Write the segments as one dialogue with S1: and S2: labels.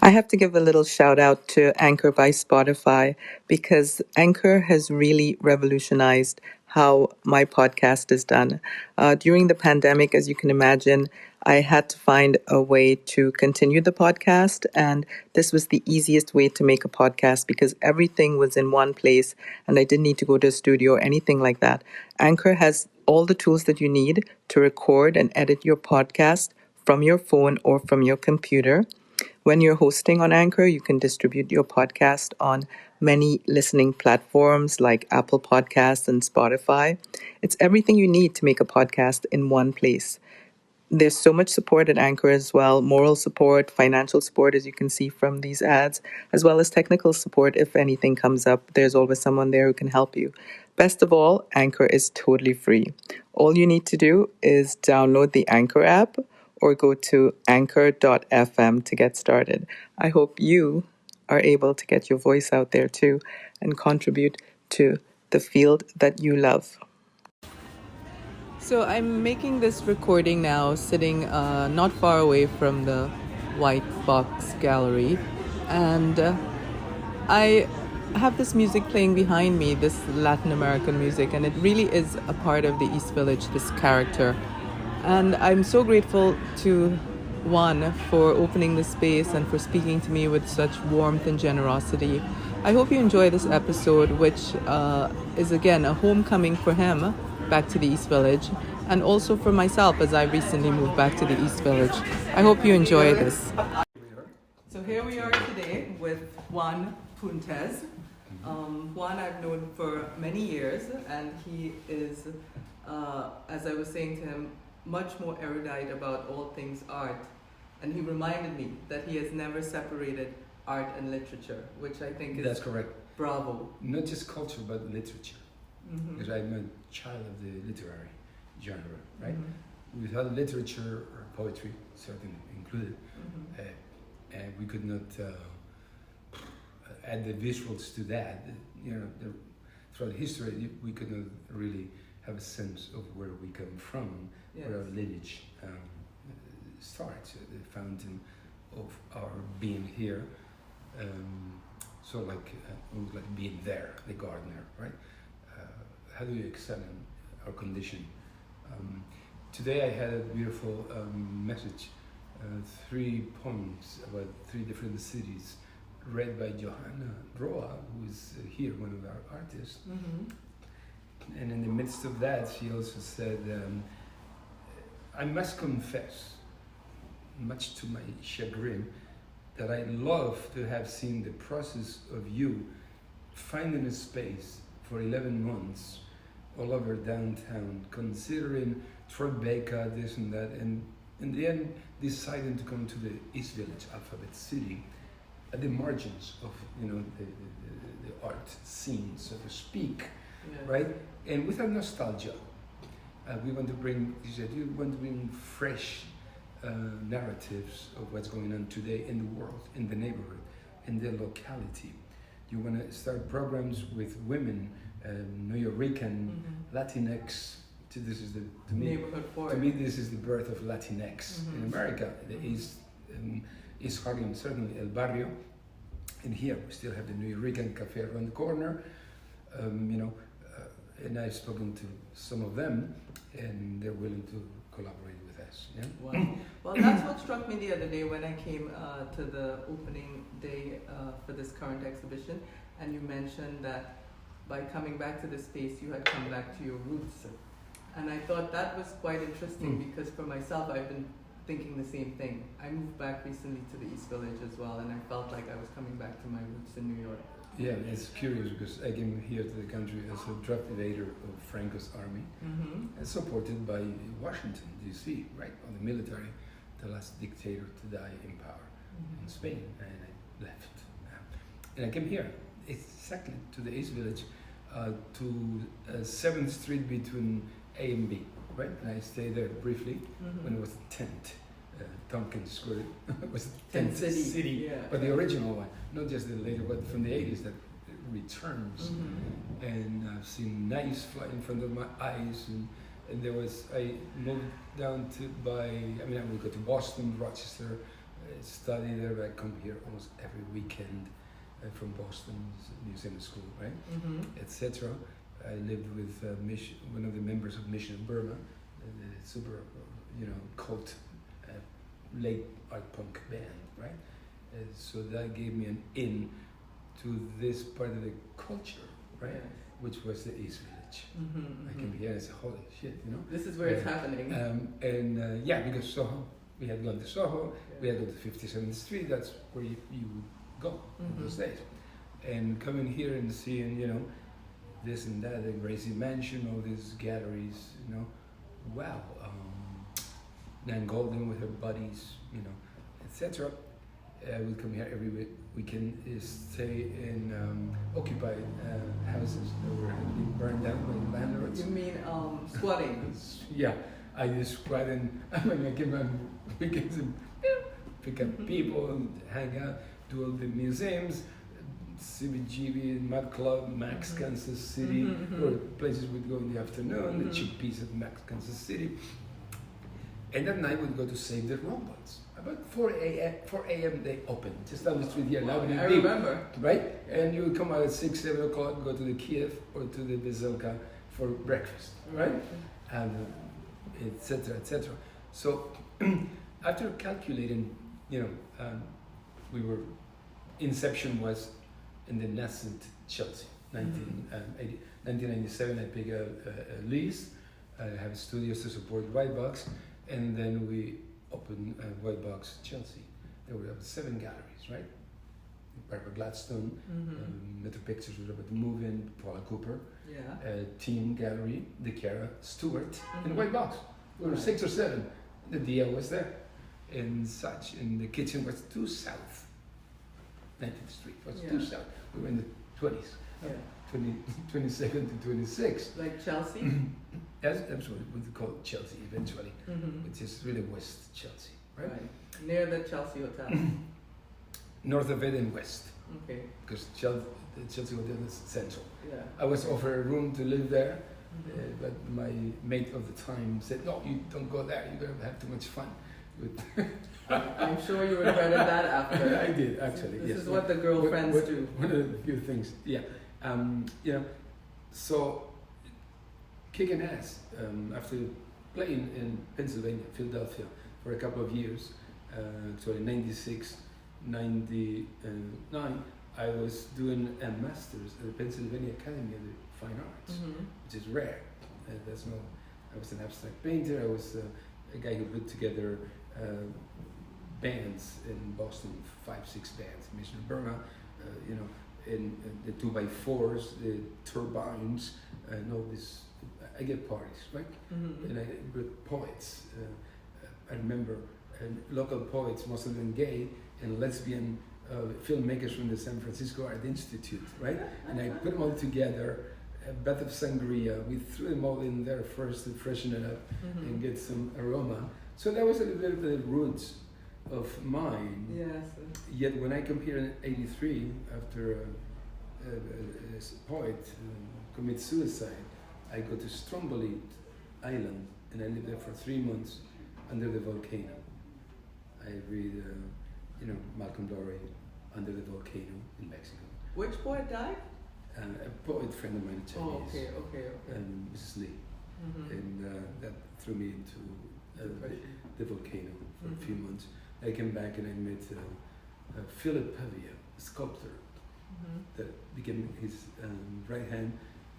S1: I have to give a little shout out to Anchor by Spotify because Anchor has really revolutionized how my podcast is done. During the pandemic, as you can imagine, I had to find a way to continue the podcast, and this was the easiest way to make a podcast because everything was in one place and I didn't need to go to a studio or anything like that. Anchor has all the tools that you need to record and edit your podcast from your phone or from your computer. When you're hosting on Anchor, you can distribute your podcast on many listening platforms like Apple Podcasts and Spotify. It's everything you need to make a podcast in one place. There's so much support at Anchor as well, moral support, financial support, as you can see from these ads, as well as technical support. If anything comes up, there's always someone there who can help you. Best of all, Anchor is totally free. All you need to do is download the Anchor app or go to anchor.fm to get started. I hope you are able to get your voice out there too and contribute to the field that you love. So I'm making this recording now, sitting not far away from the Whitebox gallery, and I have this music playing behind me, this Latin American music, and it really is a part of the East Village, this character. And I'm so grateful to Juan for opening the space and for speaking to me with such warmth and generosity. I hope you enjoy this episode, which is again a homecoming for him back to the East Village, and also for myself as I recently moved back to the East Village. I hope you enjoy this. So here we are today with Juan Puntes. Juan I've known for many years, and he is, as I was saying to him, much more erudite about all things art. And he reminded me that he has never separated art and literature, which I think is...
S2: That's correct.
S1: Bravo.
S2: Not just culture, but literature.
S1: Mm-hmm.
S2: Because I'm a child of the literary genre, right?
S1: Mm-hmm.
S2: Without literature or poetry, certainly included, and we could not add the visuals to that. Throughout history, we could not really have a sense of where we come from, yes, where our lineage starts, the fountain of our being here. Almost like being there, the gardener, right? How do you examine our condition? Today I had a beautiful message, 3 poems about 3 different cities, read by Johanna Roa, who is here, one of our artists. Mm-hmm. And in the midst of that, she also said, I must confess, much to my chagrin, that I love to have seen the process of you finding a space for 11 months all over downtown, considering Tribeca, this and that, and in the end deciding to come to the East Village, Alphabet City, at the margins of the art scene, so to speak, yes, right? And without nostalgia, we want to bring fresh narratives of what's going on today in the world, in the neighborhood, in the locality. You want to start programs with women, Nuyorican, mm-hmm, Latinx. To me, this is the birth of Latinx, mm-hmm, in America. The East Harlem, certainly El Barrio, and here we still have the Nuyorican cafe around the corner. And I've spoken to some of them, and they're willing to collaborate with us. Yeah?
S1: Wow. Well, that's what struck me the other day when I came to the opening day for this current exhibition, and you mentioned that by coming back to this space, you had come back to your roots. And I thought that was quite interesting because for myself, I've been thinking the same thing. I moved back recently to the East Village as well, and I felt like I was coming back to my roots in New York.
S2: Yeah, it's curious because I came here to the country as a draft evader of Franco's army, mm-hmm, and supported by Washington, D.C., right, on the military, the last dictator to die in power, mm-hmm, in Spain, and I left. And I came here, exactly to the East Village, to 7th Street between A and B, right? And I stayed there briefly, mm-hmm, when it was a tent. Tompkins Square was Tent City, yeah, but the original one, not just the later one from the 80s that returns. Mm-hmm. And I've seen knives fly in front of my eyes, and I moved down I would go to Boston, Rochester, study there, but I come here almost every weekend from Boston's museum school, right? Etc. I lived with one of the members of Mission Burma, the super, cult, late art punk band, right? So that gave me an in to this part of the culture, right? Which was the East Village. I came here and said, holy shit,
S1: This is where it's happening.
S2: Because Soho, we had gone to Soho, we had gone to 57th Street, that's where you would go in those days. And coming here and seeing, this and that, the Gracie Mansion, all these galleries, wow. Nan Golden with her buddies, etc. I would come here every weekend, stay in occupied houses that were being burned down by landlords.
S1: You mean squatting?
S2: Yeah, I just squat and I came on weekends and pick up people and hang out, do all the museums, CBGB, Mad Club, Max Kansas City, or places we'd go in the afternoon, the cheap piece of Max Kansas City. And at night we'd go to Save the Robots. About 4 a.m. they open, just down the street here. Now
S1: I remember.
S2: Right? And you would come out at 6, 7 o'clock, go to the Kiev or to the Bezilka for breakfast, right? And etc., etc. So after calculating, inception was in the nascent Chelsea. 1997, I picked a lease. I have studios to support Whitebox, and then we opened Whitebox Chelsea. There were 7 galleries, right? Barbara Gladstone, Metro Pictures was about to move in, Paula Cooper, Team Gallery, De Chiara, Stewart, and Whitebox. We were 6 or 7. The DL was there, and such. And the kitchen was due south. 19th Street was due south. We were in the 20s. 22nd to 26.
S1: Like Chelsea?
S2: That's what we call Chelsea eventually, which is really West Chelsea, right?
S1: Near the Chelsea Hotel.
S2: North of it and west.
S1: Okay.
S2: Because the Chelsea Hotel is central.
S1: Yeah.
S2: I was offered a room to live there, but my mate of the time said, no, you don't go there, you're going to have too much fun.
S1: I'm sure you regretted that after.
S2: I did, actually.
S1: This is what the girlfriends do.
S2: One of the few things, so kicking ass after playing in Pennsylvania, Philadelphia, for a couple of years. So in 96, 99, I was doing a master's at the Pennsylvania Academy of the Fine Arts, which is rare. I was an abstract painter. I was a guy who put together bands in Boston, 5, 6 bands, Mission Burma, and the 2x4s, the turbines, and all this. I get parties, right? And I with poets. I remember local poets, most of them gay and lesbian filmmakers from the San Francisco Art Institute, right? And I put them all together, a bath of sangria. We threw them all in there first to freshen it up and get some aroma. So that was a little bit of the roots of mine.
S1: Yes.
S2: Yet when I come here in '83, after a poet commits suicide, I go to Stromboli Island and I live there for 3 months under the volcano. I read, Malcolm Lowry, Under the Volcano in Mexico.
S1: Which poet died?
S2: A poet friend of mine, Chinese.
S1: Oh, okay.
S2: And Mrs. Lee. And that threw me into the volcano for a few months. I came back and I met Philip Pavia, a sculptor, that became his right hand,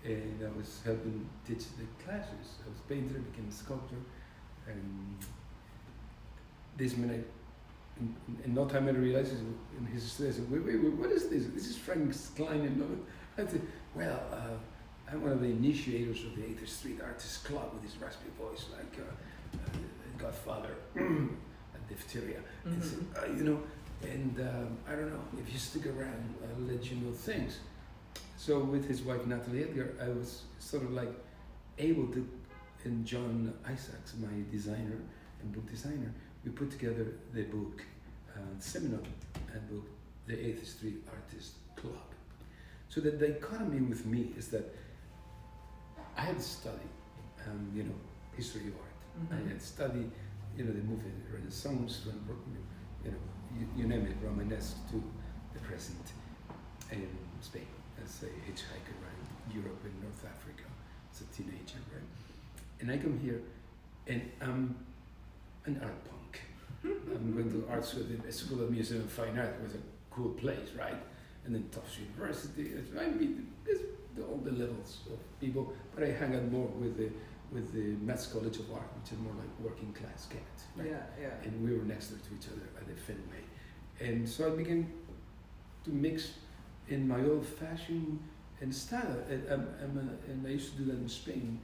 S2: and I was helping teach the classes. I was a painter, became a sculptor, and this man, in no time I realized in his study, I said, wait, what is this? This is Frank Klein. And I said, well, I'm one of the initiators of the 8th Street Artists Club with his raspy voice, like Godfather and diphtheria. And said, I don't know, if you stick around, I'll let you know things. So with his wife, Natalie Edgar, I was sort of like able to, and John Isaacs, my designer and book designer, we put together the book, seminal book, the 8th Street Artist Club. So the dichotomy with me is that I had studied, history of art. I had studied, the movement Renaissance, you name it, Romanesque to the present in Spain as a hitchhiker, right? Europe and North Africa as a teenager, right? And I come here and I'm an art punk. I'm going to art school, the School of Museum and Fine Art was a cool place, right? And then Tufts University. I meet all the levels of people, but I hang out more with the Mass College of Art, which is more like working class cats, right?
S1: Yeah.
S2: And we were next door to each other at the Fenway. And so I began to mix in my old-fashioned and style. And I used to do that in Spain.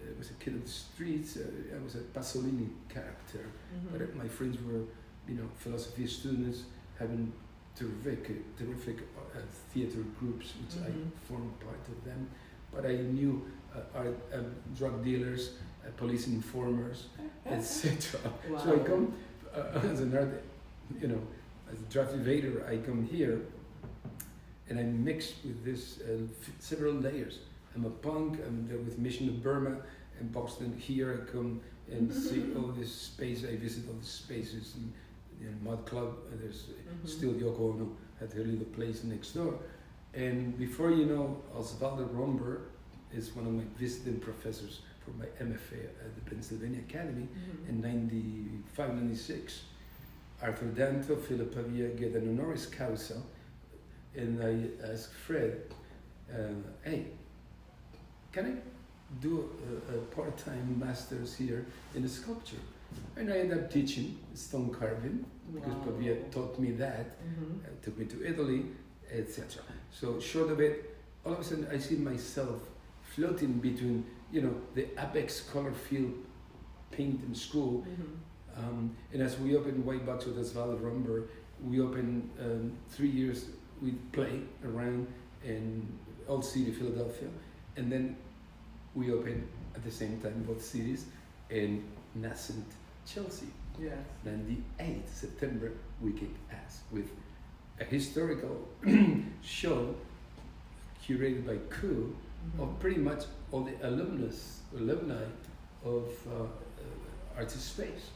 S2: I was a kid of the streets. I was a Pasolini character. But my friends were, philosophy students, having terrific theater groups, which I formed part of them. But I knew drug dealers, police informers, etc.
S1: Wow.
S2: So I come as an art, as a draft evader, I come here and I mix with this several layers. I'm a punk, I'm there with Mission of Burma and Boston. Here I come and see all this space, I visit all the spaces in Mud Club. There's still Yoko Ono at her little place next door. And before you know, Osvaldo Romber is one of my visiting professors for my MFA at the Pennsylvania Academy in 95, 96. Arthur Danto, Philip Pavia get an honoris causa, and I asked Fred, hey, can I do a part-time master's here in sculpture? And I ended up teaching stone carving because Pavia taught me that, took me to Italy, etc. So short of it, all of a sudden I see myself floating between, the Apex color field paint in school. And as we opened Whitebox with Osvaldo Romber, we opened 3 years, we play around in Old City, Philadelphia, and then we opened at the same time both cities in nascent Chelsea.
S1: Yes.
S2: Then the 8th September, we kicked ass with a historical show curated by Coup of pretty much all the alumni of Artist Space.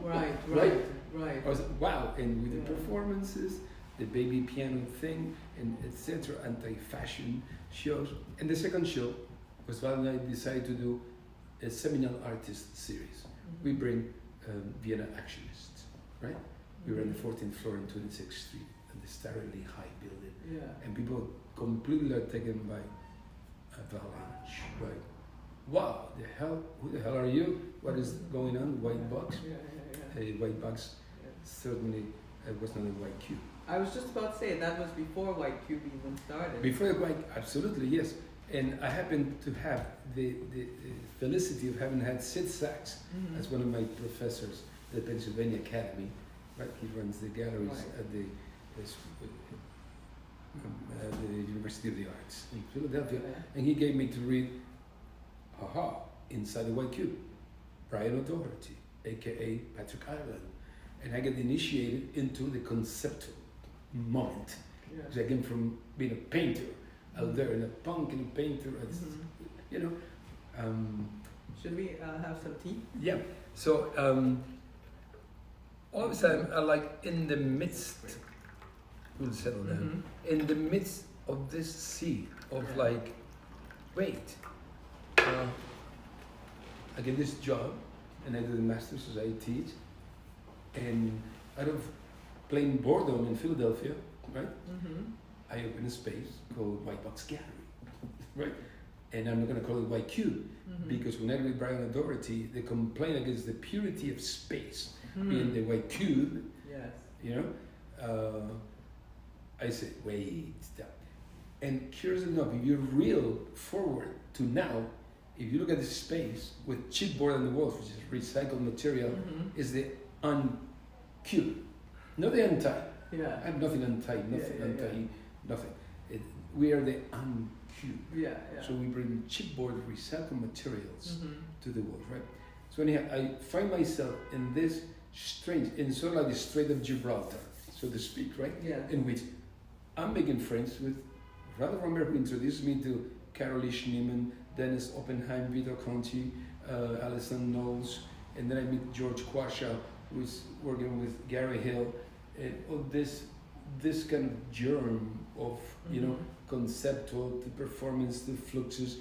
S1: Right.
S2: I was like, wow, and with the performances, the baby piano thing, and etc., anti-fashion shows. And the second show was when I decided to do a seminal artist series. We bring Vienna actionists, right? We were on the 14th floor in 26th Street, at the startlingly high building. And people completely are taken by avalanche, right? Wow, who the hell are you? What is going on? Whitebox? Whitebox certainly was not a white cube.
S1: I was just about to say, that was before White Cube even started.
S2: Before the white, absolutely, yes. And I happened to have the felicity of having had Sid Sachs as one of my professors at the Pennsylvania Academy. Right, he runs the galleries at the University of the Arts in Philadelphia, and he gave me to read Inside the White Cube, Brian O'Doherty, aka Patrick Ireland, and I get initiated into the conceptual moment. Because I came from being a painter out there, and a punk and a painter,
S1: Should we have some tea?
S2: Yeah. So all of a sudden, in the midst, we'll settle down. In the midst of this sea of wait. I get this job, and I do the master's as I teach, and out of plain boredom in Philadelphia, right? I open a space called Whitebox Gallery, right? And I'm not going to call it White Cube, because when I read Brian O'Doherty, they complain against the purity of space being the White Cube.
S1: Yes.
S2: I say, wait, stop. And curious enough, if you reel forward to now, if you look at this space with chipboard on the walls, which is recycled material, is the uncube, not the untied. I have nothing untied, nothing. We are the uncube. So we bring chipboard recycled materials to the walls, right? So anyhow, I find myself in this in sort of like the Strait of Gibraltar, so to speak, right? In which I'm making friends with Ralph Romber, who introduced me to Carolee Schneemann, Dennis Oppenheim, Vito Conti, Alison Knowles, and then I meet George Quasha, who is working with Gary Hill, all this kind of germ of conceptual, the performance, the fluxus,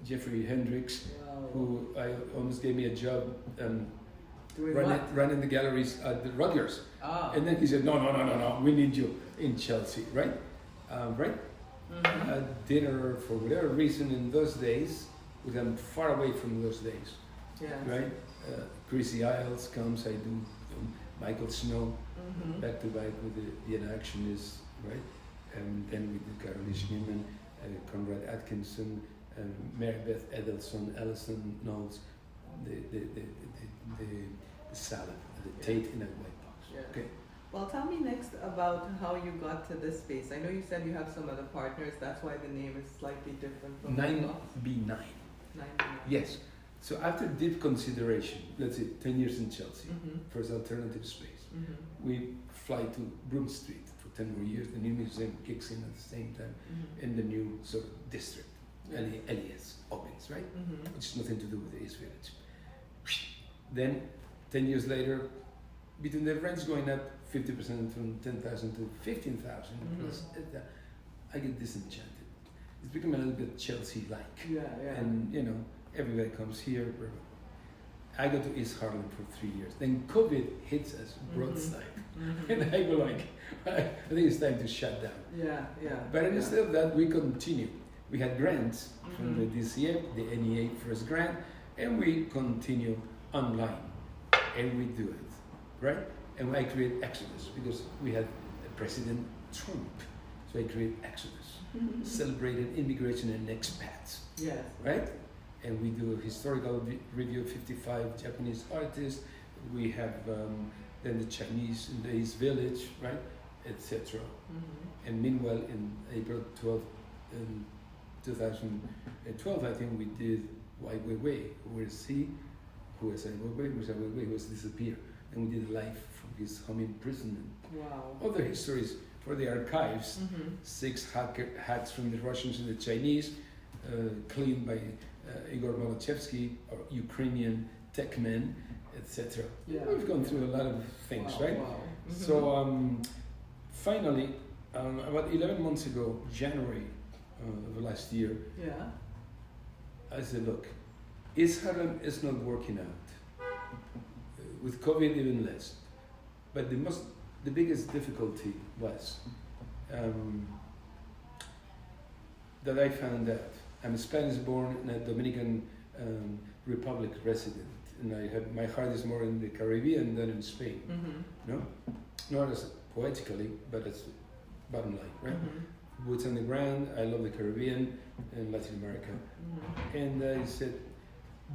S2: Jeffrey Hendricks, who I almost gave me a job running the galleries at the Rutgers. And then he said, no, we need you in Chelsea, right? A dinner, for whatever reason, in those days, because I'm far away from those days, right? Chrissy Isles comes, I do Michael Snow, back to back with the Inaugural, right? And then we did Caroline Schneemann, Conrad Atkinson, Mary Beth Edelson, Alison Knowles, the salad, the Tate in a Whitebox.
S1: Yeah.
S2: Okay.
S1: Well, tell me next about how you got to this space. I know you said you have some other partners. That's why the name is slightly different from
S2: 9B9.
S1: 9B9.
S2: Yes. So after deep consideration, let's say 10 years in Chelsea, first alternative space, we fly to Broome Street for 10 more years. The new museum kicks in at the same time, in the new sort of district. LES opens, right? Which has nothing to do with the East Village. Then, 10 years later, between the rents going up 50% from 10,000 to 15,000 plus, I get disenchanted. It's become a little bit Chelsea-like. And everybody comes here. I go to East Harlem for 3 years. Then COVID hits us broadside. And I go like, I think it's time to shut down. But instead of that, we continue. We had grants from the DCF, the NEA first grant, and we continue online. And we do it, right? And I create Exodus because we had President Trump. So I create Exodus, celebrated immigration and expats, right? And we do a historical review of 55 Japanese artists. We have then the Chinese in the East Village, right, etc. And meanwhile, in April 12, 2012, I think we did Wai Weiwei, who was Weiwei was disappeared, and we did live from his home imprisonment. Other histories for the archives, 6 hats from the Russians and the Chinese, cleaned by Igor Molotchevsky, or Ukrainian tech men, etc. We've gone through a lot of things, right? So finally, about 11 months ago, January of last year, I said, look, East Harlem is not working out. With COVID, even less. But the biggest difficulty was that I found out I'm a Spanish-born and a Dominican Republic resident, and I have my heart is more in the Caribbean than in Spain. No, not as poetically, but as bottom line, right? Boots on the ground. I love the Caribbean and Latin America, and I said,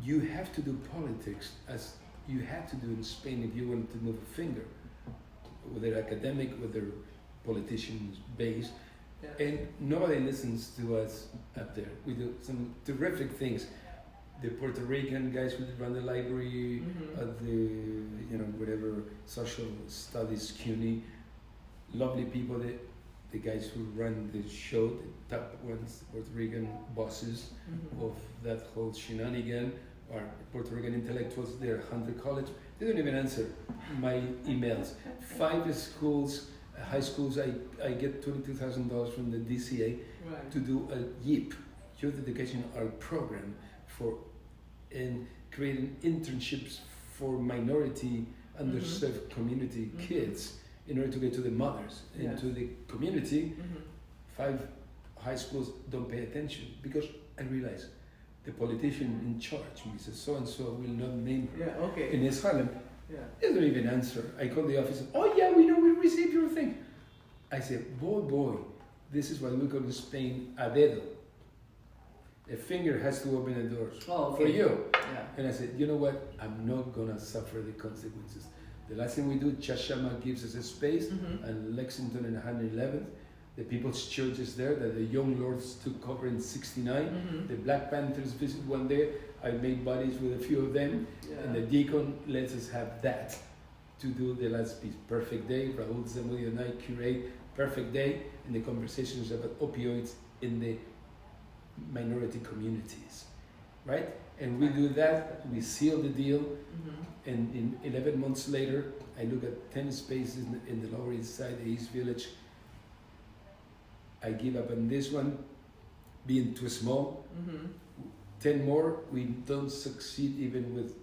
S2: you have to do politics as you had to do in Spain if you wanted to move a finger, whether academic, whether politicians base. And nobody listens to us up there. We do some terrific things. The Puerto Rican guys who run the library, the whatever social studies CUNY, lovely people. The guys who run the show, the top ones, Puerto Rican bosses of that whole shenanigan, are Puerto Rican intellectuals. They're at Hunter College. They don't even answer my emails. 5 schools. High schools, I get $22,000 from the DCA to do a YEAP, Youth Education Art Program, and creating internships for minority, underserved community kids in order to get to the mothers and to the community. 5 high schools don't pay attention because I realize the politician in charge, Mrs. So-and-so, will not name her in East Harlem. They don't even answer. I call the office, we know we received your thing. I said, boy, this is what we call in Spain a dedo. A finger has to open the doors for you. And I said, you know what? I'm not going to suffer the consequences. The last thing we do, Chashama gives us a space, and Lexington and 111th. The People's Church is there that the Young Lords took over in '69. The Black Panthers visit one day. I made buddies with a few of them, and the deacon lets us have that to do the last piece. Perfect Day, Raul Zamudi and I curate Perfect Day, and the conversations about opioids in the minority communities, right? And we do that, we seal the deal, and in 11 months later, I look at 10 spaces in the Lower East Side, the East Village. I give up on this one, being too small. 10 more, we don't succeed even with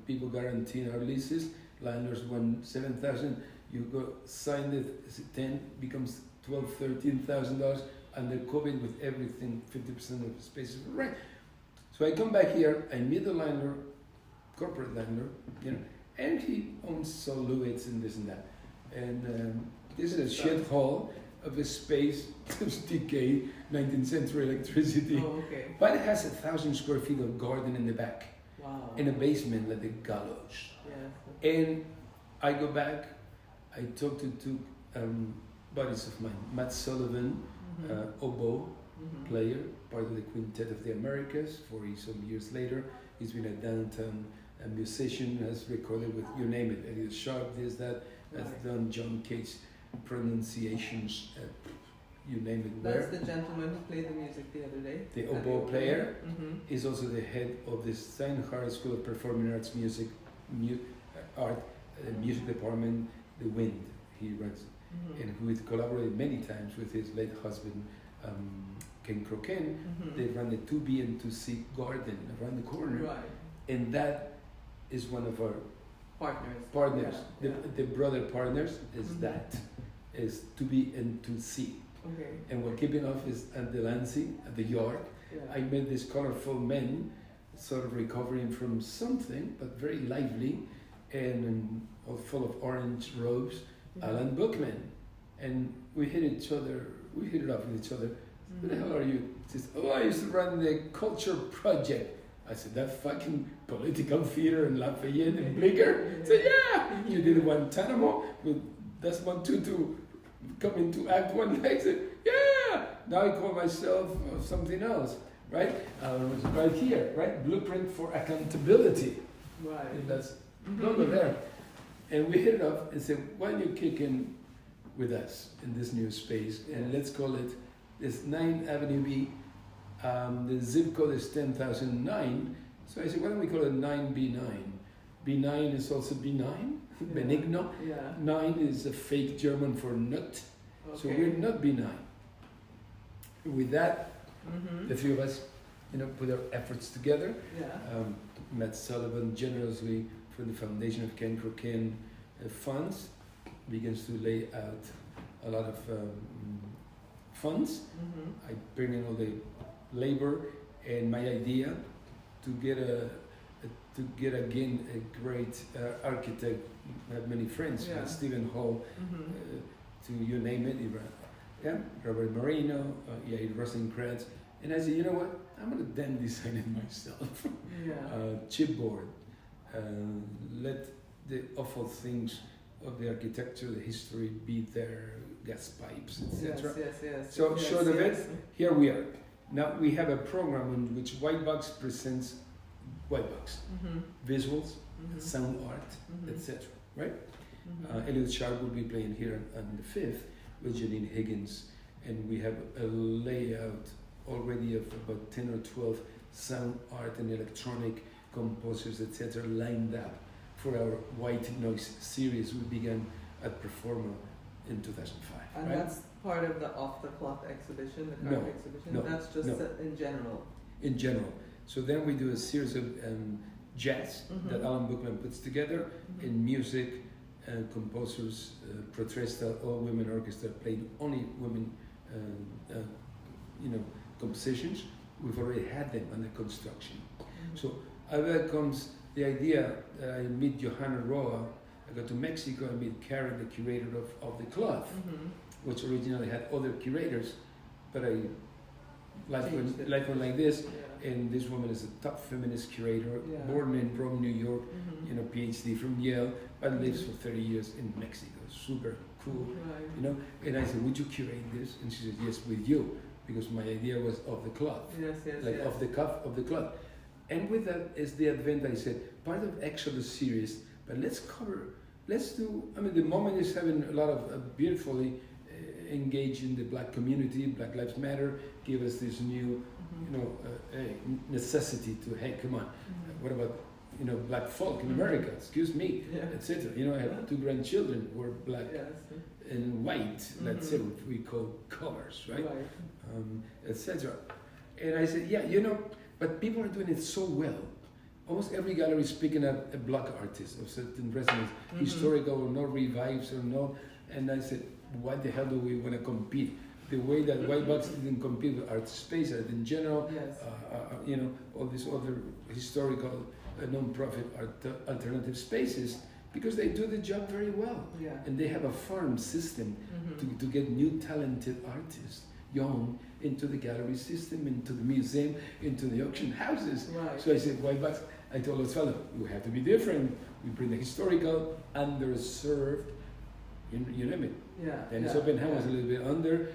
S2: people guaranteeing our leases. Landlords want 7,000, you go sign it, 10 becomes $12,000, $13,000 under COVID with everything, 50% of the spaces were rent. So I come back here, I meet the landlord, corporate landlord, and he owns Sol Louis and this and that. And this is a shithole of a space, decayed, 19th century electricity.
S1: Oh, okay.
S2: But it has 1,000 square feet of garden in the back.
S1: Wow.
S2: In a basement like the gallows.
S1: Yeah.
S2: And I go back, I talk to two buddies of mine, Matt Sullivan, oboe player, part of the Quintet of the Americas, 40-some years later. He's been a downtown musician, has recorded with, you name it, Elliot Sharp, this, that, has done John Cage pronunciations, you name it.
S1: That's the gentleman who played the music the other day.
S2: The oboe player is also the head of the Steinhardt School of Performing Arts Music Department, The Wind, he runs, and who has collaborated many times with his late husband, Ken Croquin. They run the 2B and 2C garden around the corner, and that is one of our partners.
S1: Yeah.
S2: The brother partners is that, is 2B and 2C.
S1: Okay.
S2: And we're keeping off is at the Lansing, at the yard.
S1: Yeah.
S2: I met these colorful men, sort of recovering from something, but very lively, and all full of orange robes, Alan Bookman. And we hit it off with each other. Who the hell are you? He says, I used to run the Culture Project. I said, that fucking political theater in Lafayette and Blicker? I said, yeah! You did Guantanamo with Desmond Tutu come into Act One. I said, yeah! Now I call myself something else, right? Right here, right? Blueprint for Accountability.
S1: Right.
S2: And that's logo there. And we hit it off and said, why don't you kick in with us in this new space? And let's call it this 9th Avenue B. The zip code is 10,009. So I said, why don't we call it 9B9? B9 is also benign, benigno.
S1: Yeah.
S2: 9 is a fake German for nut.
S1: Okay.
S2: So we're not B9. With that, the three of us, put our efforts together.
S1: Yeah.
S2: Matt Sullivan generously from the foundation of Ken Croquin funds begins to lay out a lot of funds. I bring in all the labor, and my idea to get again a great architect. I have many friends, Stephen Hall, to you name it, Robert Marino, Rosencrantz, and I said, you know what? I'm gonna then design it myself. Chipboard. Let the awful things of the architecture, the history be there, gas pipes, etc.
S1: Yes.
S2: So short of it, here we are. Now we have a program in which Whitebox presents Whitebox, visuals, sound art, etc. Right? Elliot Sharp will be playing here on the 5th with Janine Higgins, and we have a layout already of about 10 or 12 sound art and electronic composers, etc., lined up for our White Noise series we began at Performa in 2005.
S1: And that's part of the Off the Clock exhibition, the current exhibition?
S2: No,
S1: that's just in general? In
S2: general. So then we do a series of jazz that Alan Bookman puts together in music, composers, Protresta, all-women orchestra playing only women, compositions. We've already had them under construction. So out of that comes the idea that I meet Johanna Roa. I go to Mexico and meet Karen, the curator of the club, which originally had other curators, but life went like this, and this woman is a top feminist curator, born in Rome, New York, PhD from Yale, but lives for 30 years in Mexico. Super cool, And I said, would you curate this? And she said, yes, with you, because my idea was of the club, off the cuff of the club. And with that is the advent, I said, part of Exodus series, but let's do, the moment is having a lot of beautifully engage in the Black community. Black Lives Matter give us this new, necessity to, hey, come on, what about, Black folk in America? Excuse me, etc. I have 2 grandchildren who are Black and white. That's it. We call colors, right? Etc. And I said, but people are doing it so well. Almost every gallery is picking up a Black artist of certain resonance, historical or no revives or no. And I said, why the hell do we want to compete? The way that Whitebox didn't compete with Art Space, Art in general, all these other historical non-profit alternative spaces, because they do the job very well.
S1: Yeah.
S2: And they have a farm system to get new talented artists, young, into the gallery system, into the museum, into the auction houses.
S1: Right.
S2: So I said, Whitebox, I told Osvaldo, we have to be different. We bring the historical, underserved, you name it. Then it's open house a little bit under.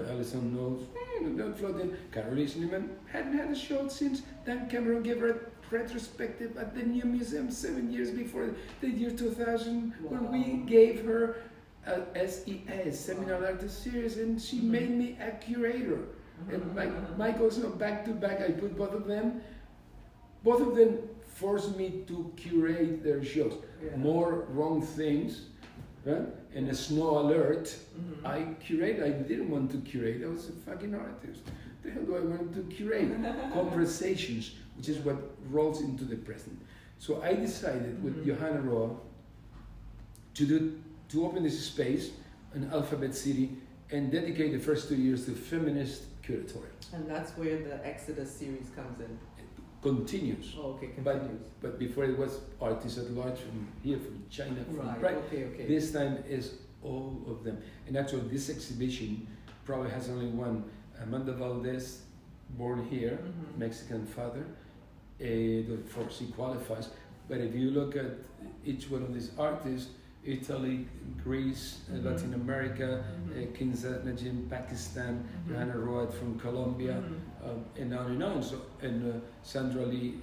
S2: Alison knows, not floating. Caroline Schneemann hadn't had a show since Dan Cameron gave her a retrospective at the New Museum 7 years before the year 2000, when we gave her a SES, Seminar Artist Series, and she made me a curator. And Michael's back to back, I put both of them. Both of them forced me to curate their shows. More wrong things. Right? And a snow alert, I curate. I didn't want to curate. I was a fucking artist. The hell do I want to curate? Conversations, which is what rolls into the present. So I decided with Johanna Roa to open this space, an Alphabet City, and dedicate the first 2 years to feminist curatorial.
S1: And that's where the Exodus series comes in.
S2: Continues.
S1: Oh, okay, continues.
S2: But before it was artists at large from here, from China, from
S1: Okay.
S2: This time is all of them. And actually, this exhibition probably has only one. Amanda Valdez, born here, Mexican father. Of course, he qualifies. But if you look at each one of these artists, Italy, Greece, Latin America, Kinza Najim, Pakistan, Johanna Road from Colombia, and on and on. So, and Sandra Lee,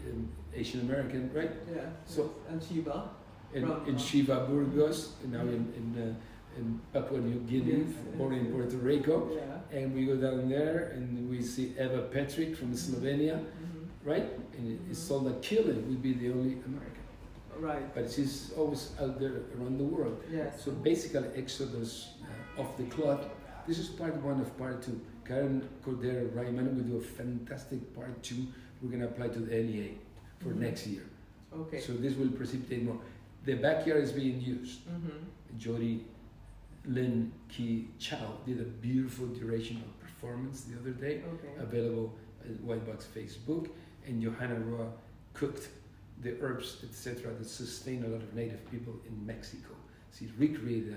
S2: Asian American, right?
S1: Yeah.
S2: So
S1: and Shiva.
S2: In Shiva Burgos, now in Papua New Guinea, born in Puerto Rico, and we go down there and we see Eva Petrick from Slovenia, right? And it's sold a killing. We'd be the only American.
S1: Right.
S2: But she's always out there around the world.
S1: Yes.
S2: So basically, Exodus off the cloth. This is part 1 of part 2. Karen Cordero, Reiman will do a fantastic part 2. We're going to apply to the NEA for next year.
S1: Okay.
S2: So this will precipitate more. The backyard is being used. Jody Lin Ki Chow did a beautiful durational performance the other day, available at Whitebox Facebook, and Johanna Roa cooked the herbs, etc., that sustain a lot of native people in Mexico. She recreated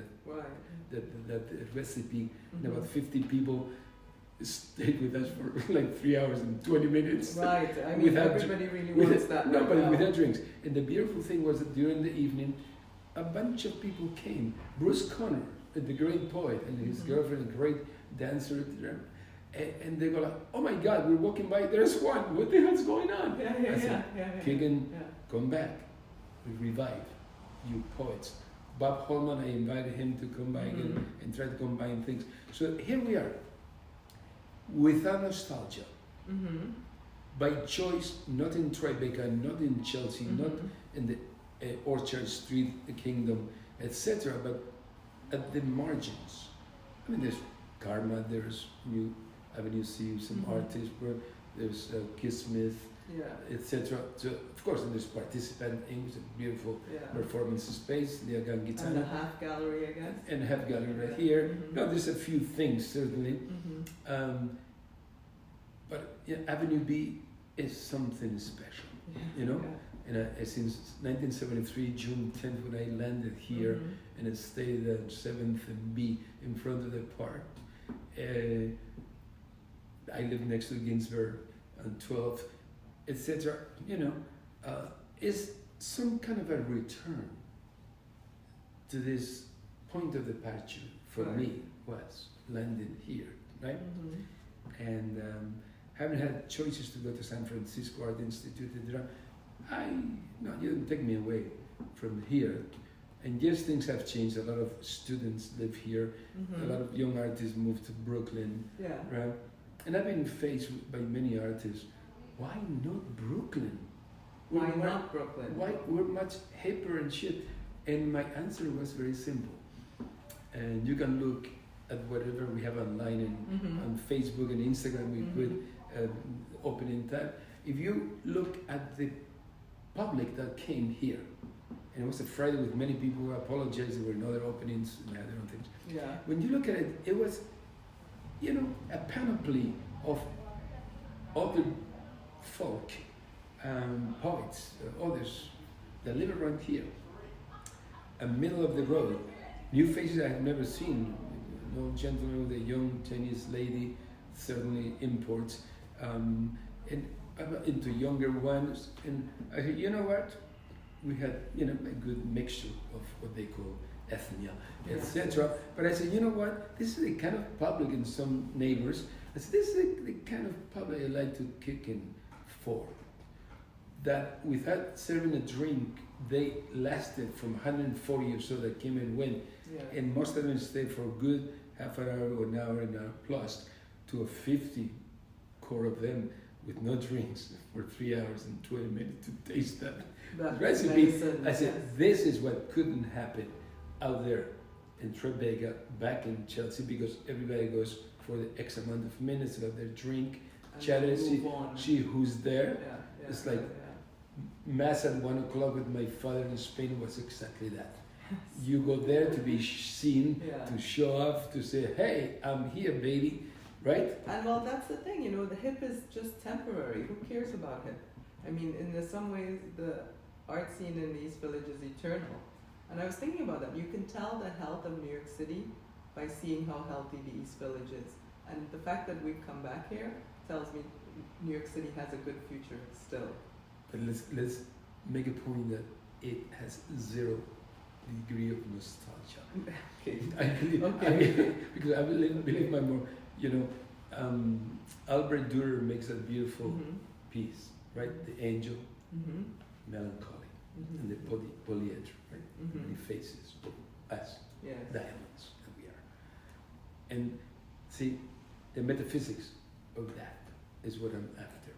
S2: that recipe, and about 50 people stayed with us for like 3 hours and 20 minutes.
S1: Right, I mean, everybody really wants that.
S2: No, but without drinks. And the beautiful thing was that during the evening, a bunch of people came. Bruce Conner, the great poet, and his girlfriend, a great dancer, and they go like, oh my God, we're walking by, there's Juan, what the hell's going on? I said, Keegan, come back, we revive you poets. Bob Holman, I invited him to come by again and try to combine things. So here we are, without nostalgia, by choice, not in Tribeca, not in Chelsea, not in the Orchard Street, the Kingdom, etc., but at the margins. I mean, there's Karma, there's New Avenue C, some artists, there's Kiss Smith, etc. So, of course, there's Participant Inc., a beautiful performance space, the Agangitana.
S1: And the Half Gallery, I guess.
S2: And Half Gallery right here. No, there's a few things, certainly. But Avenue B is something special, you know? And since 1973, June 10th, when I landed here, and I stayed at 7th and B in front of the park, I live next to Ginsberg on 12th, etc. You know, is some kind of a return to this point of departure for me was landing here, right? And having had choices to go to San Francisco Art Institute, etc. You didn't take me away from here, And yes, things have changed. A lot of students live here. A lot of young artists moved to Brooklyn.
S1: Yeah.
S2: Right? And I've been faced by many artists. Why not Brooklyn?
S1: Why not Brooklyn?
S2: Why we're much hipper and shit? And my answer was very simple. And you can look at whatever we have online and on Facebook and Instagram. We put opening time. If you look at the public that came here, and it was a Friday with many people who apologized. There were other openings and other things.
S1: Yeah.
S2: When you look at it, it was, a panoply of other folk, poets, others that live around here. A middle of the road, new faces I have never seen. No gentleman with a young Chinese lady, certainly imports, and into younger ones. And I said, you know what? We had, a good mixture of what they call ethnia, etc. But I said, you know what? This is the kind of public in some neighbors. I said, this is the kind of public I like to kick in for. That without serving a drink, they lasted from 140 or so that came and went. Yeah. And most of them stayed for a good half an hour or an hour plus, to a 50 core of them with no drinks for 3 hours and 20 minutes to taste that recipe. I said, this is what couldn't happen out there in Tribeca, back in Chelsea, because everybody goes for the X amount of minutes to have their drink, chat, see who's there. It's like mass at 1 o'clock with my father in Spain was exactly that. You go there to be seen, to show off, to say, hey, I'm here, baby. Right?
S1: And well, that's the thing, the hip is just temporary. Who cares about hip? I mean, in some ways, the art scene in the East Village is eternal. And I was thinking about that. You can tell the health of New York City by seeing how healthy the East Village is. And the fact that we've come back here tells me New York City has a good future still.
S2: But let's make a point that it has 0 degree of nostalgia.
S1: Okay.
S2: Because I believe my more, Albert Dürer makes a beautiful piece, right? The angel, melancholy, and the polyedry, right? Many faces of us, diamonds that we are. And see, the metaphysics of that is what I'm after,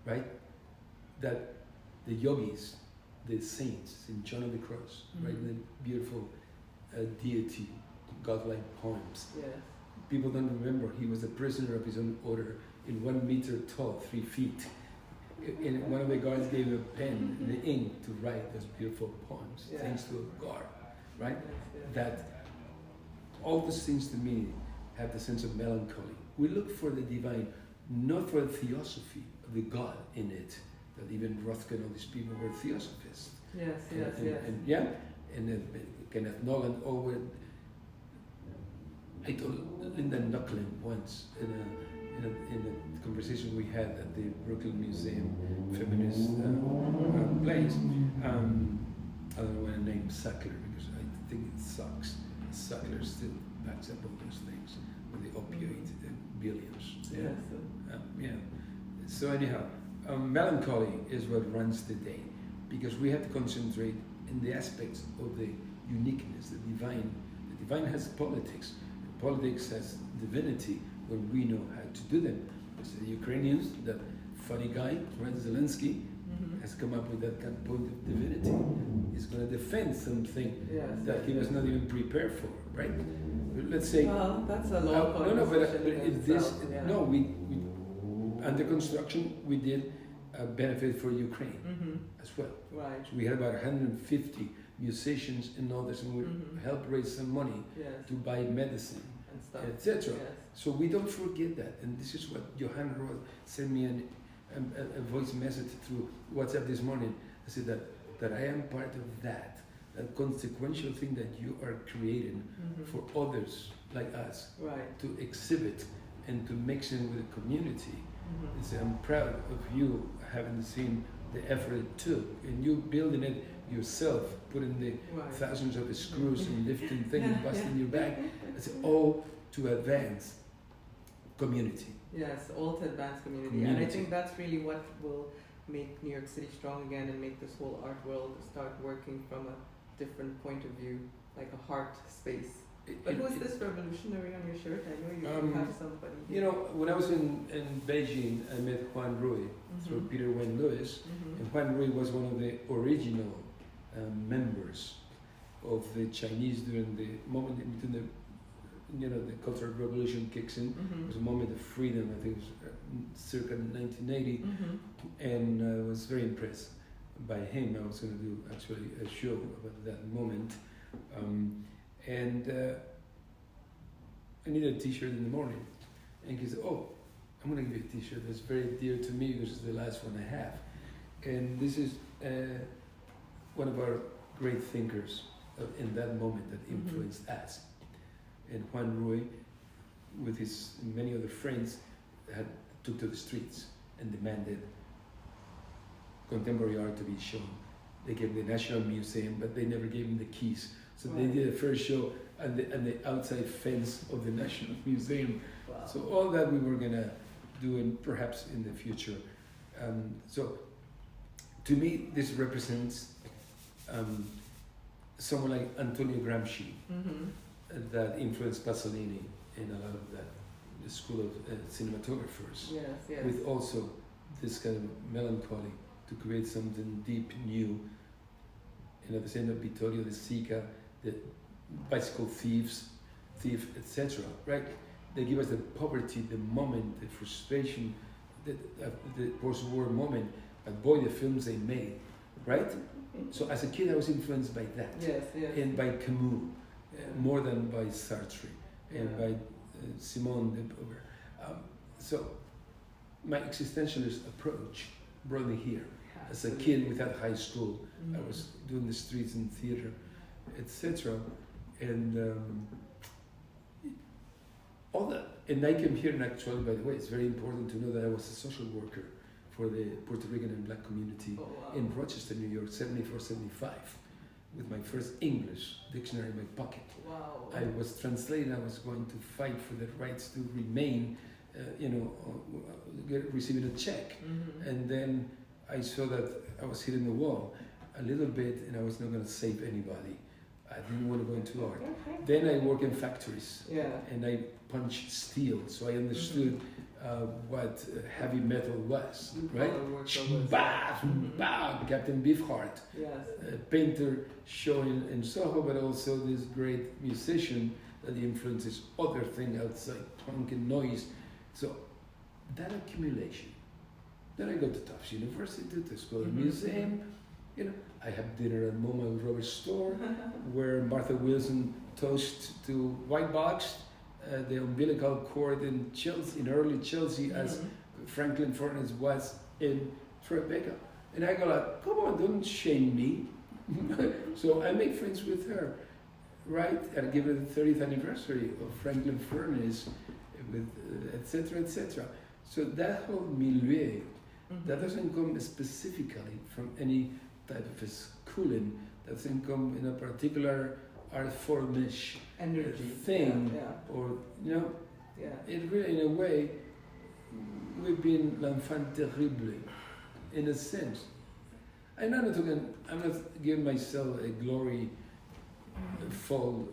S2: right? That the yogis, the saints, St. John of the Cross, right? The beautiful deity, godlike poems.
S1: Yes.
S2: People don't remember he was a prisoner of his own order, in 1 meter tall, 3 feet. And one of the guards gave him a pen and the ink to write those beautiful poems, thanks to a guard, right? That all those things to me have the sense of melancholy. We look for the divine, not for the theosophy of the God in it. That even Rothko and all these people were theosophists. And then Kenneth Nolan over. I told Linda Nucklin once in a conversation we had at the Brooklyn Museum, feminist place. I don't want to name Sackler because I think it sucks. Sackler still backs up all those things with the opioid billions. So anyhow, melancholy is what runs the day, because we have to concentrate in the aspects of the uniqueness, the divine. The divine has politics. Politics has divinity when we know how to do them. Because the Ukrainians, that funny guy, right, Zelensky, has come up with that kind of point of divinity. He's going to defend something that he was not even prepared for, right? Let's say.
S1: Well, that's a long conversation.
S2: We under construction we did a benefit for Ukraine as well.
S1: Right.
S2: So we had about 150 musicians and others, and we helped raise some money to buy medicine, etc. So we don't forget that. And this is what Johan Roth sent me a voice message through WhatsApp this morning. I said that I am part of that consequential thing that you are creating for others like us to exhibit and to mix in with the community. And say, I'm proud of you having seen the effort it took, and you building it yourself, putting the thousands of screws and lifting things, busting your back. It's all to advance community.
S1: Yes, all to advance community. And I think that's really what will make New York City strong again and make this whole art world start working from a different point of view, like a heart space. But who's this revolutionary on your shirt? I know you have somebody.
S2: You know, when I was in Beijing, I met Juan Rui through Peter Wayne Lewis, and Juan Rui was one of the original members of the Chinese during the moment between the the Cultural Revolution kicks in. It was a moment of freedom. I think it was circa 1980, and I was very impressed by him. I was going to do actually a show about that moment, and I needed a T-shirt in the morning, and he said, "Oh, I'm going to give you a T-shirt that's very dear to me because it's the last one I have," and this is one of our great thinkers in that moment that influenced us. And Juan Rui, with his many other friends, took to the streets and demanded contemporary art to be shown. They gave him the National Museum, but they never gave him the keys. So they did a first show on the outside fence of the National Museum. Wow. So all that we were gonna do, and perhaps in the future. So to me, this represents someone like Antonio Gramsci. That influenced Pasolini in a lot of that, the school of cinematographers. Yes. With also this kind of melancholy to create something deep, new. The same of Vittorio De Sica, the bicycle thief, etc. Right? They give us the poverty, the moment, the frustration, the post-war moment. But boy, the films they made, right? So as a kid, I was influenced by that. Yes. And by Camus. More than by Sartre and by Simone de Beauvoir. So my existentialist approach brought me here. As a kid without high school, I was doing the streets and theater, etc. And all that. And I came here, and actually, by the way, it's very important to know that I was a social worker for the Puerto Rican and Black community in Rochester, New York, 74, 75. With my first English dictionary in my pocket. Wow. I was translating, I was going to fight for the rights to remain, receiving a check. And then I saw that I was hitting the wall a little bit, and I was not going to save anybody. I didn't want to go into art. Then I worked in factories, and I punched steel, so I understood what heavy metal was, right? Captain Beefheart, a painter showing in Soho, but also this great musician that influences other things outside punk and noise. So that accumulation. Then I go to Tufts University to explore the museum. I have dinner at Moma Robert's store, where Martha Wilson toasts to Whitebox, the umbilical cord in Chelsea, in early Chelsea, as Franklin Furnace was in Tribeca. And I go like, come on, don't shame me. So I make friends with her, right? And I give her the 30th anniversary of Franklin Furnace, with etc., etc. So that whole milieu, that doesn't come specifically from any type of schooling, that doesn't come in a particular art formish energy thing, or it really, in a way, we've been l'enfant terrible, in a sense. I'm not giving myself a glory fall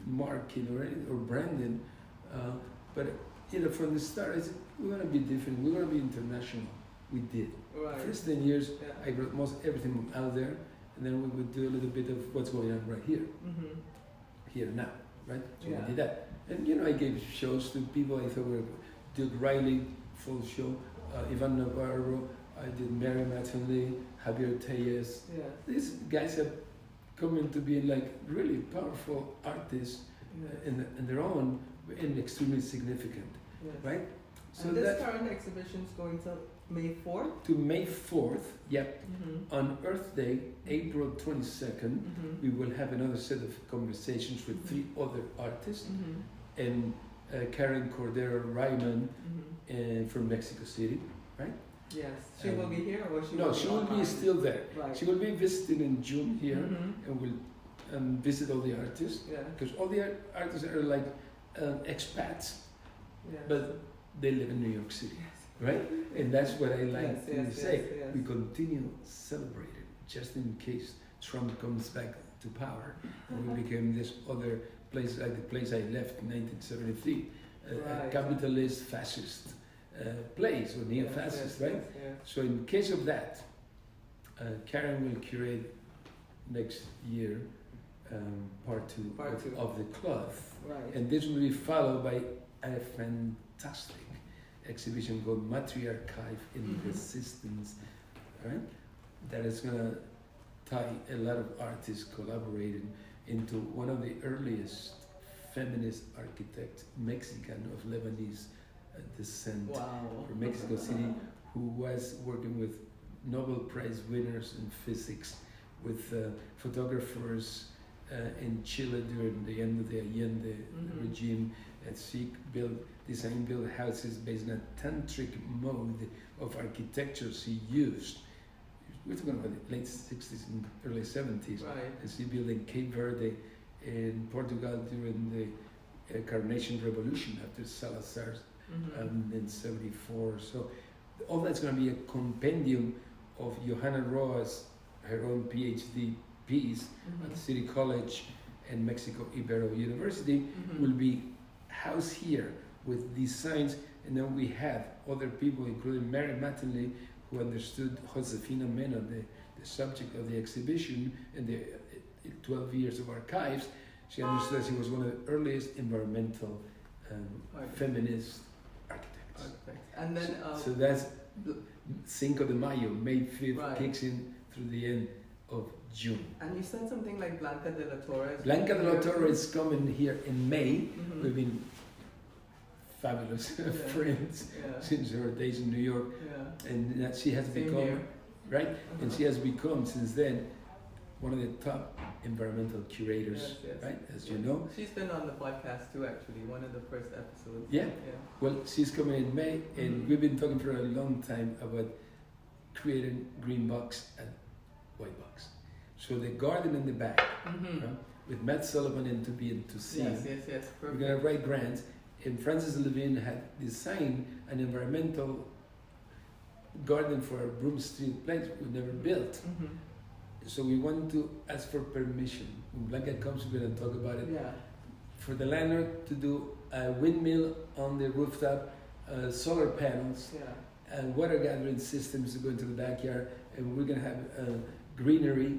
S2: marking or branding, but from the start, I said, we want to be different, we want to be international. We did. Right. The first 10 years, I brought most everything out there, and then we would do a little bit of what's going on right here, here now, right? So we did that. And I gave shows to people I thought were Duke Riley, full show, Ivan Navarro, I did Mary Mattingly, Javier Tellez. These guys have come into being like really powerful artists in their own, and extremely significant, right?
S1: So this current exhibition is going till May 4th?
S2: To May 4th, on Earth Day, April 22nd, we will have another set of conversations with 3 other artists, and Karen Cordero Reiman from Mexico City, right?
S1: Yes. She will be here, or she
S2: No,
S1: will
S2: she will be still there.
S1: Right.
S2: She will be visiting in June here, and will visit all the artists, because all the artists are like expats, but they live in New York City. Right? And that's what I like to say. We continue celebrating, just in case Trump comes back to power. And we became this other place, like the place I left in 1973, a capitalist, fascist place, or neo-fascist, right?
S1: Yes.
S2: So in case of that, Karen will curate next year part two of the cloth.
S1: Right.
S2: And this will be followed by a fantastic exhibition called Matriarchive in Resistance, right? That is going to tie a lot of artists collaborating into one of the earliest feminist architects, Mexican of Lebanese descent from Mexico City, who was working with Nobel Prize winners in physics, with photographers in Chile during the end of the Allende regime. And she built houses based on a tantric mode of architecture she used. We're talking about the late 60s and early 70s.
S1: Right.
S2: And she built in Cape Verde in Portugal during the Carnation Revolution after Salazar's in 74. So all that's going to be a compendium of Johanna Roa's, her own PhD piece at City College and Mexico Ibero University will be housed here with designs. And then we have other people, including Mary Mattingly, who understood Josefina Mena, the subject of the exhibition, and the 12 years of archives. She understood that she was one of the earliest environmental feminist architects.
S1: And then,
S2: so that's Cinco de Mayo, May 5th, kicks in through the end of June.
S1: And you said something like Blanca de la Torre.
S2: Blanca de la Torre is coming here in May. We've been fabulous friends since her days in New York. And she has become, right? And she has become, since then, one of the top environmental curators, right? As you know.
S1: She's been on the podcast too, actually, one of the first episodes.
S2: Yeah. Well, she's coming in May, and we've been talking for a long time about creating green box and white box. So the garden in the back, with Matt Sullivan and to be and to see.
S1: Yes,
S2: we're gonna write grants. And Francis Levine had designed an environmental garden for a Broome Street place we never built. So we want to ask for permission. When Blanca comes, we're going to talk about it. For the landlord to do a windmill on the rooftop, solar panels, and water gathering systems to go into the backyard. And we're going to have greenery.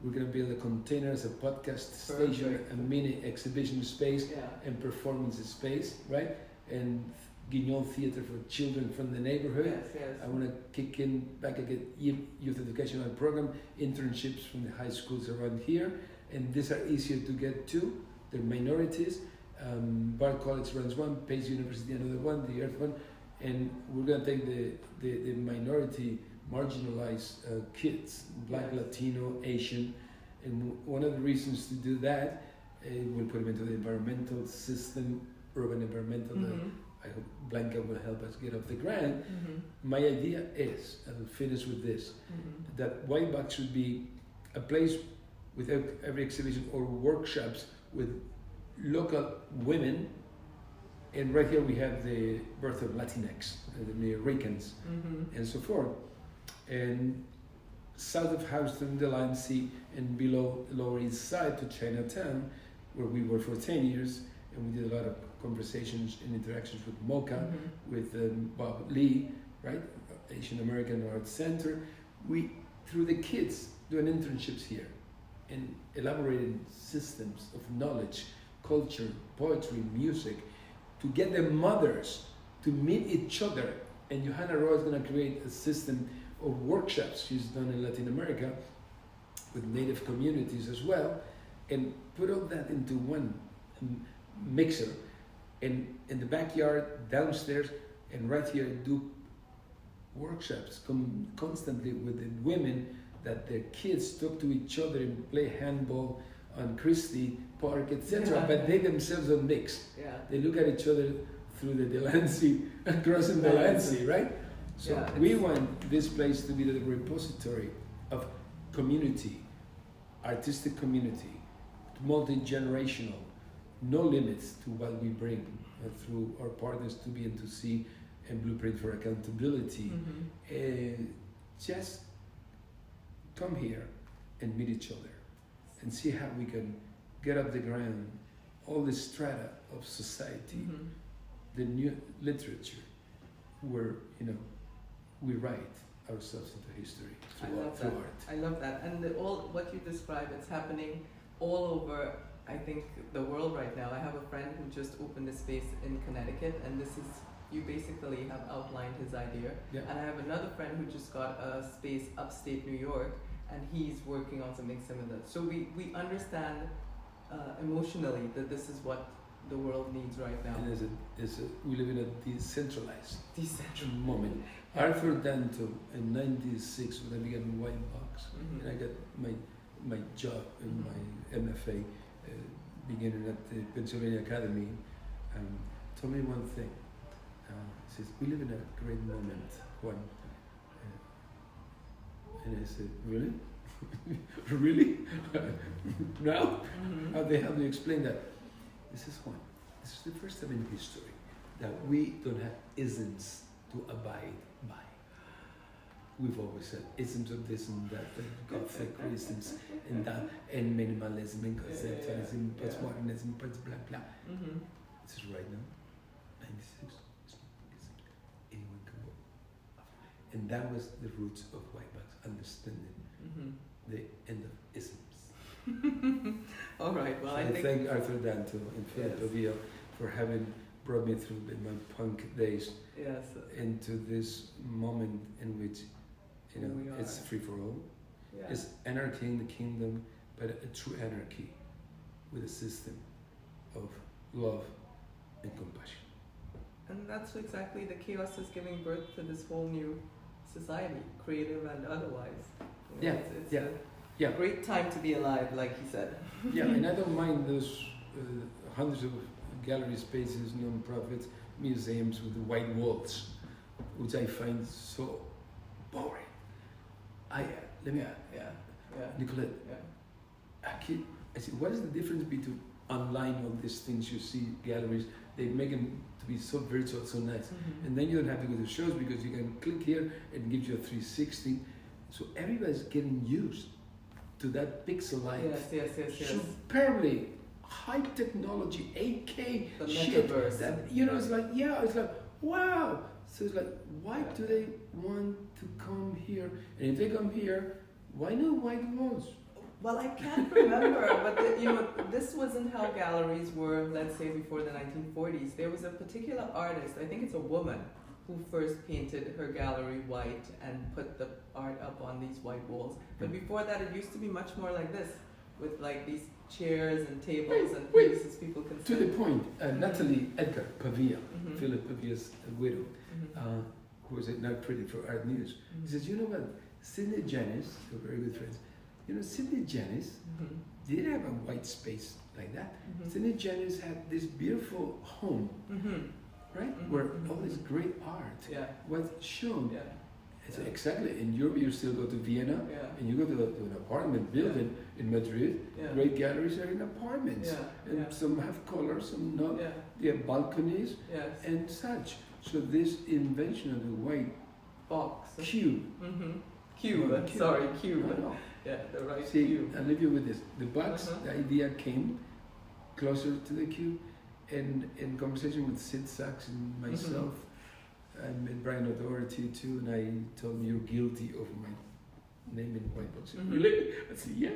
S2: We're going to build a container as a podcast station, a mini exhibition space, and performance space, right? And Guignol Theater for children from the neighborhood. I want to kick in back again youth educational program, internships from the high schools around here, and these are easier to get to. They're minorities. Bard College runs one, Pace University another one, the Earth one, and we're going to take the minority, marginalized kids, Black, Latino, Asian, and one of the reasons to do that, we'll put them into the environmental system, urban environmental. I hope Blanca will help us get off the ground. My idea is, and I'll finish with this, that Whitebox should be a place with every exhibition or workshops with local women. And right here we have the birth of Latinx, the Americans, and so forth. And south of Houston, the Line C, and below Lower East Side to Chinatown, where we were for 10 years, and we did a lot of conversations and interactions with MoCA, with Bob Lee, right? Asian American Arts Center. We, through the kids, doing internships here and elaborating systems of knowledge, culture, poetry, music, to get the mothers to meet each other. And Johanna Roa is going to create a system of workshops she's done in Latin America with native communities as well, and put all that into one mixer. And in the backyard, downstairs, and right here, do workshops constantly with the women, that their kids talk to each other and play handball on Christie Park, etc. But they themselves don't mix. They look at each other through the Delancey, crossing the Delancey, right? So we want this place to be the repository of community, artistic community, multi-generational, no limits to what we bring through our partners to be and to see, and Blueprint for Accountability. Just come here and meet each other. and see how we can get up the ground all the strata of society, the new literature, where we write ourselves into history through art.
S1: I love that, and all what you describe, it's happening all over. I think the world right now. I have a friend who just opened a space in Connecticut, and this is, you basically have outlined his idea.
S2: Yeah.
S1: And I have another friend who just got a space upstate New York, and he's working on something similar. So we understand emotionally that this is what the world needs right now.
S2: And we live in a decentralized moment. Arthur Danto in '96, when I began Whitebox, and I got my job in my MFA, beginning at the Pennsylvania Academy, told me one thing. He says, "We live in a great moment, Juan." And I said, "Really? Really? Now? How do you explain that?" This is Juan. This is the first time in history that we don't have isms to abide by. We've always said isms of this and that, Gothic isms and that, and minimalism and conceptualism, postmodernism, blah blah. This is right now, 96. Anyone can go. And that was the roots of Whitebox, understanding the end of isms.
S1: All right. Well,
S2: so I thank Arthur Danto and Philip Pavia for having brought me through my punk days into this moment in which it's free for all. Yeah. It's anarchy in the kingdom, but a true anarchy with a system of love and compassion.
S1: And that's exactly the chaos is giving birth to this whole new society, creative and otherwise. It's a great time to be alive, like you said.
S2: And I don't mind those hundreds of gallery spaces, non-profits, museums with white walls, which I find so boring. Nicolette, I see, what is the difference between online, all these things you see, galleries, they make them to be so virtual, so nice. And then you don't have to go to shows because you can click here and it gives you a 360. So everybody's getting used to that pixelite, superbly high technology, 8K
S1: the
S2: shit.
S1: Metaverse.
S2: That, it's like, wow. So it's like, why do they want to come here? And if they come here, why not white walls?
S1: Well, I can't remember, but this wasn't how galleries were, let's say, before the 1940s. There was a particular artist, I think it's a woman, who first painted her gallery white and put the art up on these white walls. But before that, it used to be much more like this, with like these chairs and tables and places people can sit.
S2: To the point, Natalie Edgar Pavia, Philip Pavia's widow, who was now pretty for Art News, he says, you know what, Sidney Janis, they're very good friends, Sidney Janis didn't have a white space like that. Sidney Janis had this beautiful home, right? Where all this great art was shown. So exactly. In Europe, you still go to Vienna, and you go to an apartment building in Madrid. Great galleries are in apartments, and some have color, some not. They have balconies and such. So this invention of the white
S1: box,
S2: cube.
S1: Cube. Sorry, cube. Yeah, the right cube.
S2: I'll leave you with this. The box, the idea came closer to the cube, and in conversation with Sid Sachs and myself, I met Brian O'Doherty too, and I told him, you're guilty of my name in Whitebox. Really? I said, yeah.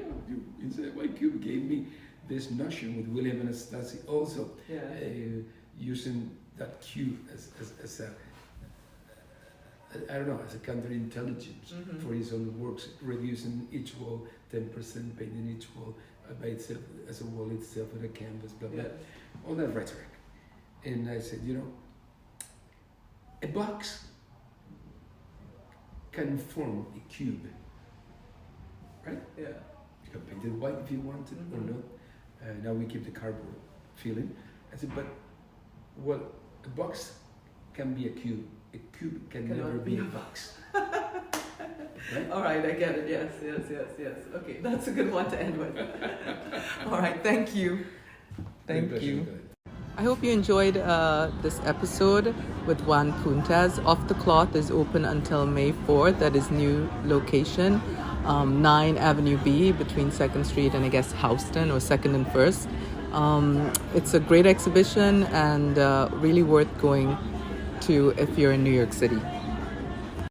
S2: Inside White Cube gave me this notion with William Anastasi also, using that cube as a I don't know, as a counterintelligence for his own works, reducing each wall 10%, painting each wall by itself as a wall itself with a canvas, blah blah, all that rhetoric. And I said, a box can form a cube, right? Yeah. You can paint it white if you want it or not. Now we keep the cardboard feeling. I said, but a box can be a cube. A cube can never be a box. Right?
S1: All right, I get it. Yes. Okay, that's a good one to end with. All right, thank you. Thank you. I hope you enjoyed this episode with Juan Puntes. Off the Cloth is open until May 4th at his new location, 9 Avenue B between 2nd Street and I guess Houston or 2nd and 1st. It's a great exhibition and really worth going to if you're in New York City.